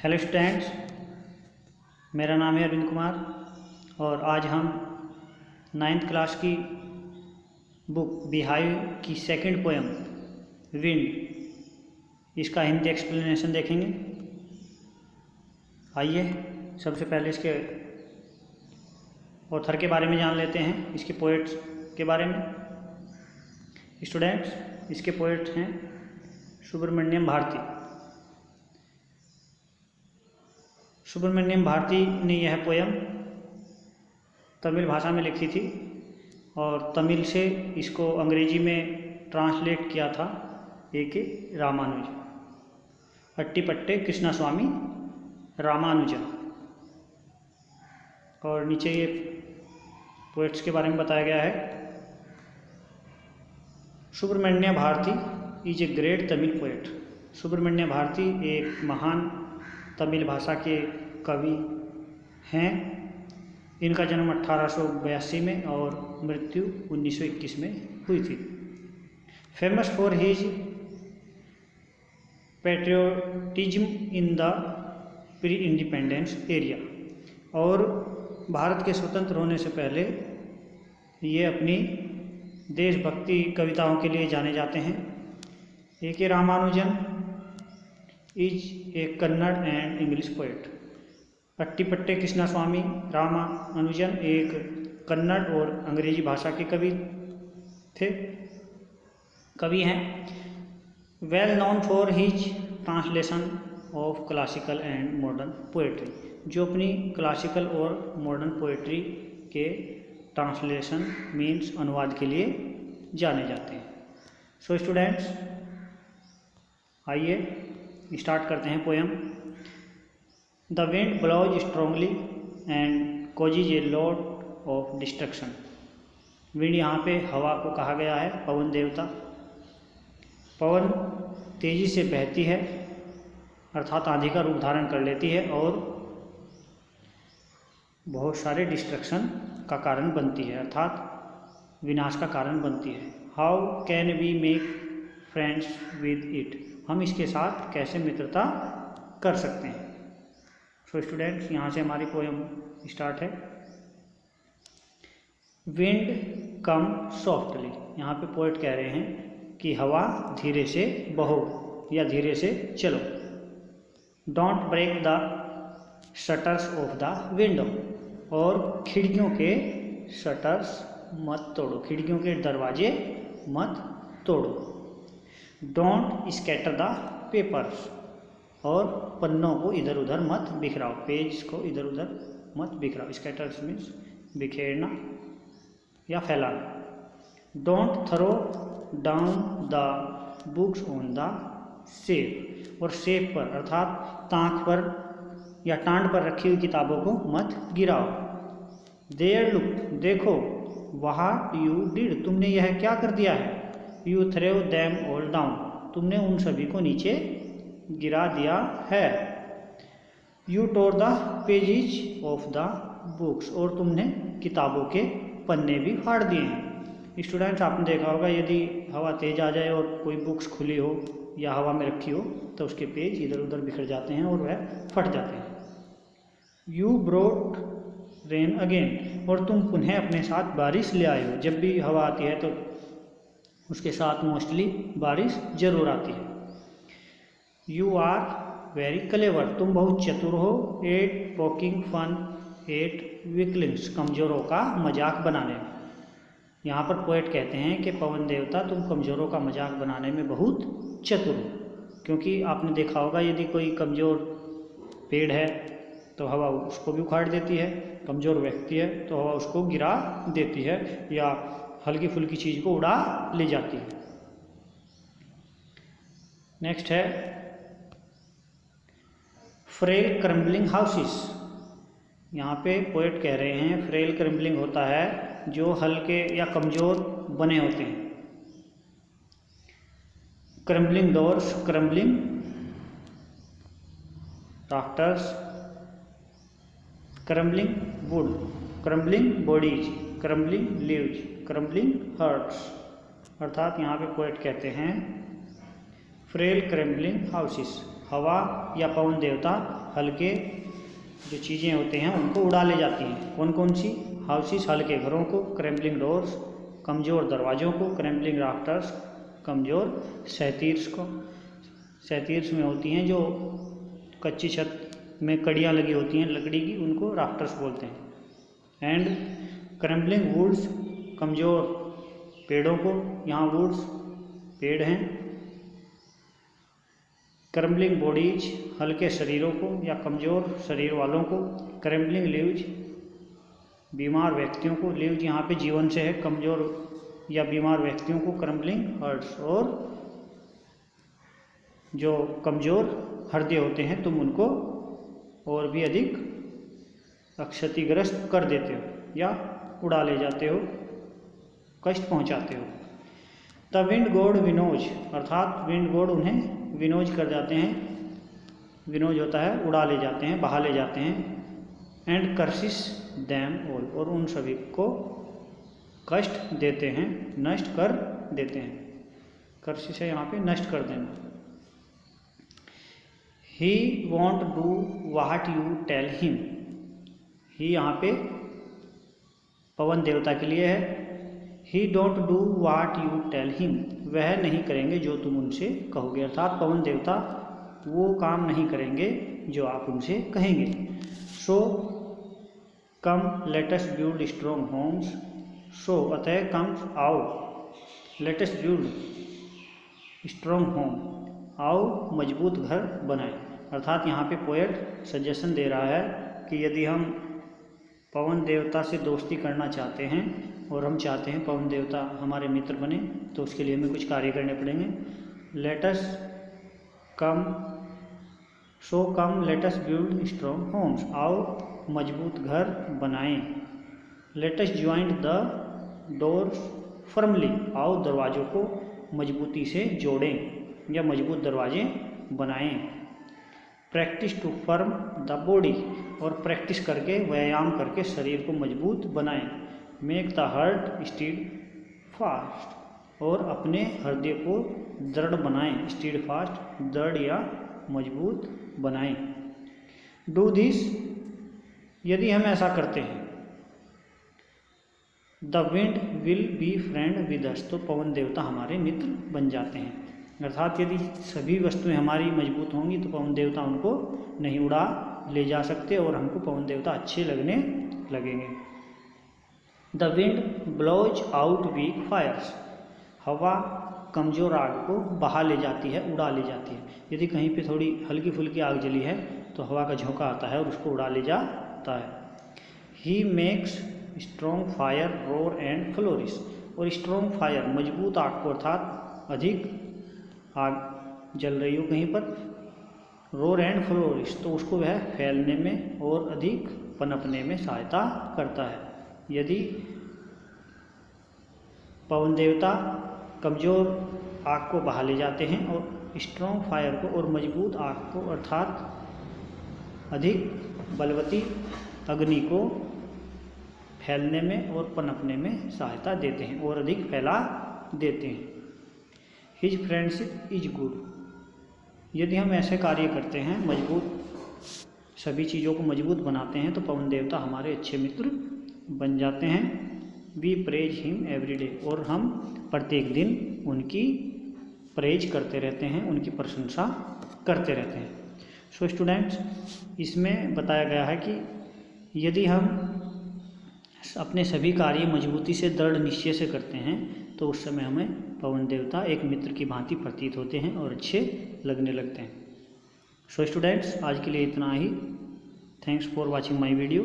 Hello students, मेरा नाम है अरविंद कुमार और आज हम 9th क्लास की बुक बिहाइव की सेकंड पोएम विंड, इसका हिंदी एक्सप्लेनेशन देखेंगे। आइए सबसे पहले इसके ऑथर के बारे में जान लेते हैं, इसके पोएट्स के बारे में। स्टूडेंट्स, इसके पोएट्स हैं सुब्रमण्यम भारती। सुब्रमण्यम भारती ने यह पोयम तमिल भाषा में लिखी थी और तमिल से इसको अंग्रेजी में ट्रांसलेट किया था ए.के. रामानुज, अट्टीपट्टे कृष्णास्वामी रामानुजन। और नीचे ये पोएट्स के बारे में बताया गया है। Subramania Bharati is a great Tamil poet. Subramania Bharati एक महान तमिल भाषा के कवि हैं। इनका जन्म 1882 में और मृत्यु 1921 में हुई थी। Famous for his patriotism in the pre independence area. और भारत के स्वतंत्र होने से पहले ये अपनी देशभक्ति कविताओं के लिए जाने जाते हैं। A K. Ramanujan is a Kannada and English poet. Attipat Krishnaswami Ramanujan एक कन्नड़ और अंग्रेजी भाषा के कवि हैं। Well known for his translation of classical and modern poetry, जो अपनी क्लासिकल और मॉडर्न पोएट्री के ट्रांसलेशन मीन्स अनुवाद के लिए जाने जाते हैं। सो स्टूडेंट्स, आइए स्टार्ट करते हैं poem. The wind blows strongly and causes a lot of destruction. Wind यहाँ पे हवा को कहा गया है, पवन देवता। पवन तेजी से बहती है अर्थात आंधी का रूप धारण कर लेती है और बहुत सारे डिस्ट्रक्शन का कारण बनती है अर्थात विनाश का कारण बनती है। How can we make friends with it. हम इसके साथ कैसे मित्रता कर सकते हैं। सो स्टूडेंट्स, यहाँ से हमारी पोएम स्टार्ट है। विंड कम सॉफ्टली। यहाँ पे पोएट कह रहे हैं कि हवा धीरे से बहो या धीरे से चलो। Don't break the shutters of the window. और खिड़कियों के शटर्स मत तोड़ो, खिड़कियों के दरवाजे मत तोड़ो। Don't scatter the papers. और पन्नों को इधर उधर मत बिखराओ, पेज को इधर उधर मत बिखराओ। स्कैटर्स मीन्स बिखेरना या फैलाना। Don't throw down the books on the shelf. और शेल्फ पर अर्थात ताक पर या टांड पर रखी हुई किताबों को मत गिराओ। देयर लुक, देखो। व्हाट यू डिड, तुमने यह क्या कर दिया है। You throw them all down, तुमने उन सभी को नीचे गिरा दिया है। You tore the pages of the books, और तुमने किताबों के पन्ने भी फाड़ दिए हैं। स्टूडेंट्स, आपने देखा होगा यदि हवा तेज आ जाए और कोई बुक्स खुली हो या हवा में रखी हो तो उसके पेज इधर उधर बिखर जाते हैं और वह फट जाते हैं। यू ब्रोट रेन अगेन, और तुम पुनः अपने साथ बारिश ले आए हो। जब भी हवा आती है तो उसके साथ मोस्टली बारिश जरूर आती है। यू आर वेरी क्लेवर, तुम बहुत चतुर हो। At poking fun at weaklings, कमज़ोरों का मजाक बनाने में। यहाँ पर पोएट कहते हैं कि पवन देवता, तुम कमज़ोरों का मजाक बनाने में बहुत चतुर हो। क्योंकि आपने देखा होगा यदि कोई कमज़ोर पेड़ है तो हवा उसको भी उखाड़ देती है, कमज़ोर व्यक्ति है तो हवा उसको गिरा देती है या हल्की फुल्की चीज़ को उड़ा ले जाती है। नेक्स्ट है फ्रेल क्रम्बलिंग हाउसेस। यहाँ पे पोएट कह रहे हैं फ्रेल क्रम्बलिंग होता है जो हल्के या कमज़ोर बने होते हैं। Crumbling doors, crumbling rafters, crumbling wood, crumbling bodies, crumbling leaves, crumbling hearts. अर्थात यहाँ पे पोएट कहते हैं फ्रेल क्रम्बलिंग हाउसेस, हवा या पवन देवता हल्के जो चीज़ें होते हैं उनको उड़ा ले जाती हैं। कौन कौन सी? हाउसेस हल्के घरों को, क्रैम्बलिंग डोर्स कमज़ोर दरवाज़ों को, क्रैम्बलिंग राफ्टर्स कमज़ोर सैतीर्स को। सैतीर्स में होती हैं जो कच्ची छत में कड़ियाँ लगी होती हैं लकड़ी की, उनको राफ्टर्स बोलते हैं। एंड क्रैम्बलिंग वुड्स कमज़ोर पेड़ों को, यहाँ वुड्स पेड़ हैं। क्रैम्बलिंग बॉडीज हल्के शरीरों को या कमज़ोर शरीर वालों को। क्रैम्बलिंग लीव्स बीमार व्यक्तियों को, लीव्स यहाँ पे जीवन से है, कमज़ोर या बीमार व्यक्तियों को क्रैम्बलिंग हर्ट्स। और जो कमज़ोर हृदय होते हैं तुम उनको और भी अधिक क्षतिग्रस्त कर देते हो या उड़ा ले जाते हो, कष्ट पहुंचाते हो। द विंड गॉड विनोज, अर्थात विंड गॉड उन्हें विनोज कर जाते हैं। विनोज होता है उड़ा ले जाते हैं, बहा ले जाते हैं। एंड कर्सिस दैम ऑल, और उन सभी को कष्ट देते हैं, नष्ट कर देते हैं। कर्सिस है यहाँ पे नष्ट कर देना। He won't do what you tell him, he यहाँ पे पवन देवता के लिए है। He don't do what you tell him, वह नहीं करेंगे जो तुम उनसे कहोगे, अर्थात पवन देवता वो काम नहीं करेंगे जो आप उनसे कहेंगे। So come let us build strong homes, so अतः कम्स आओ, let us build strong home, आओ मजबूत घर बनाएं। अर्थात यहाँ पे पोएट सजेशन दे रहा है कि यदि हम पवन देवता से दोस्ती करना चाहते हैं और हम चाहते हैं पवन देवता हमारे मित्र बने, तो उसके लिए हमें कुछ कार्य करने पड़ेंगे। Let us come, so come let us build strong homes, आओ मजबूत घर बनाएं। Let us join the doors firmly, आओ दरवाज़ों को मजबूती से जोड़ें या मजबूत दरवाजे बनाएं। Practice to firm the body, और प्रैक्टिस करके व्यायाम करके शरीर को मजबूत बनाएं। Make the heart steadfast, और अपने हृदय को दृढ़ बनाएं, स्टीड फास्ट दृढ़ या मजबूत बनाएं। डू दिस, यदि हम ऐसा करते हैं, the wind will be friend with us, तो पवन देवता हमारे मित्र बन जाते हैं। अर्थात यदि सभी वस्तुएं हमारी मजबूत होंगी तो पवन देवता उनको नहीं उड़ा ले जा सकते और हमको पवन देवता अच्छे लगने लगेंगे। The wind blows out weak fires, हवा कमज़ोर आग को बहा ले जाती है, उड़ा ले जाती है। यदि कहीं पे थोड़ी हल्की फुल्की आग जली है तो हवा का झोंका आता है और उसको उड़ा ले जाता है। He makes strong fire roar and flourish, और स्ट्रॉन्ग फायर मजबूत आग को, अर्थात अधिक आग जल रही हो कहीं पर, रोर एंड फ्लोरिश, तो उसको वह फैलने में और अधिक पनपने में सहायता करता है। यदि पवन देवता कमज़ोर आग को बहा ले जाते हैं और स्ट्रॉन्ग फायर को और मजबूत आग को, अर्थात अधिक बलवती अग्नि को फैलने में और पनपने में सहायता देते हैं और अधिक फैला देते हैं। हिज फ्रेंडशिप इज गुड, यदि हम ऐसे कार्य करते हैं, मजबूत सभी चीज़ों को मजबूत बनाते हैं, तो पवन देवता हमारे अच्छे मित्र बन जाते हैं। We praise him every day, और हम प्रत्येक दिन उनकी प्रेज करते रहते हैं, उनकी प्रशंसा करते रहते हैं। सो स्टूडेंट्स, इसमें बताया गया है कि यदि हम अपने सभी कार्य मजबूती से दृढ़ निश्चय से करते हैं तो उस समय हमें पवन देवता एक मित्र की भांति प्रतीत होते हैं और अच्छे लगने लगते हैं। सो स्टूडेंट्स, आज के लिए इतना ही। Thanks for watching my video.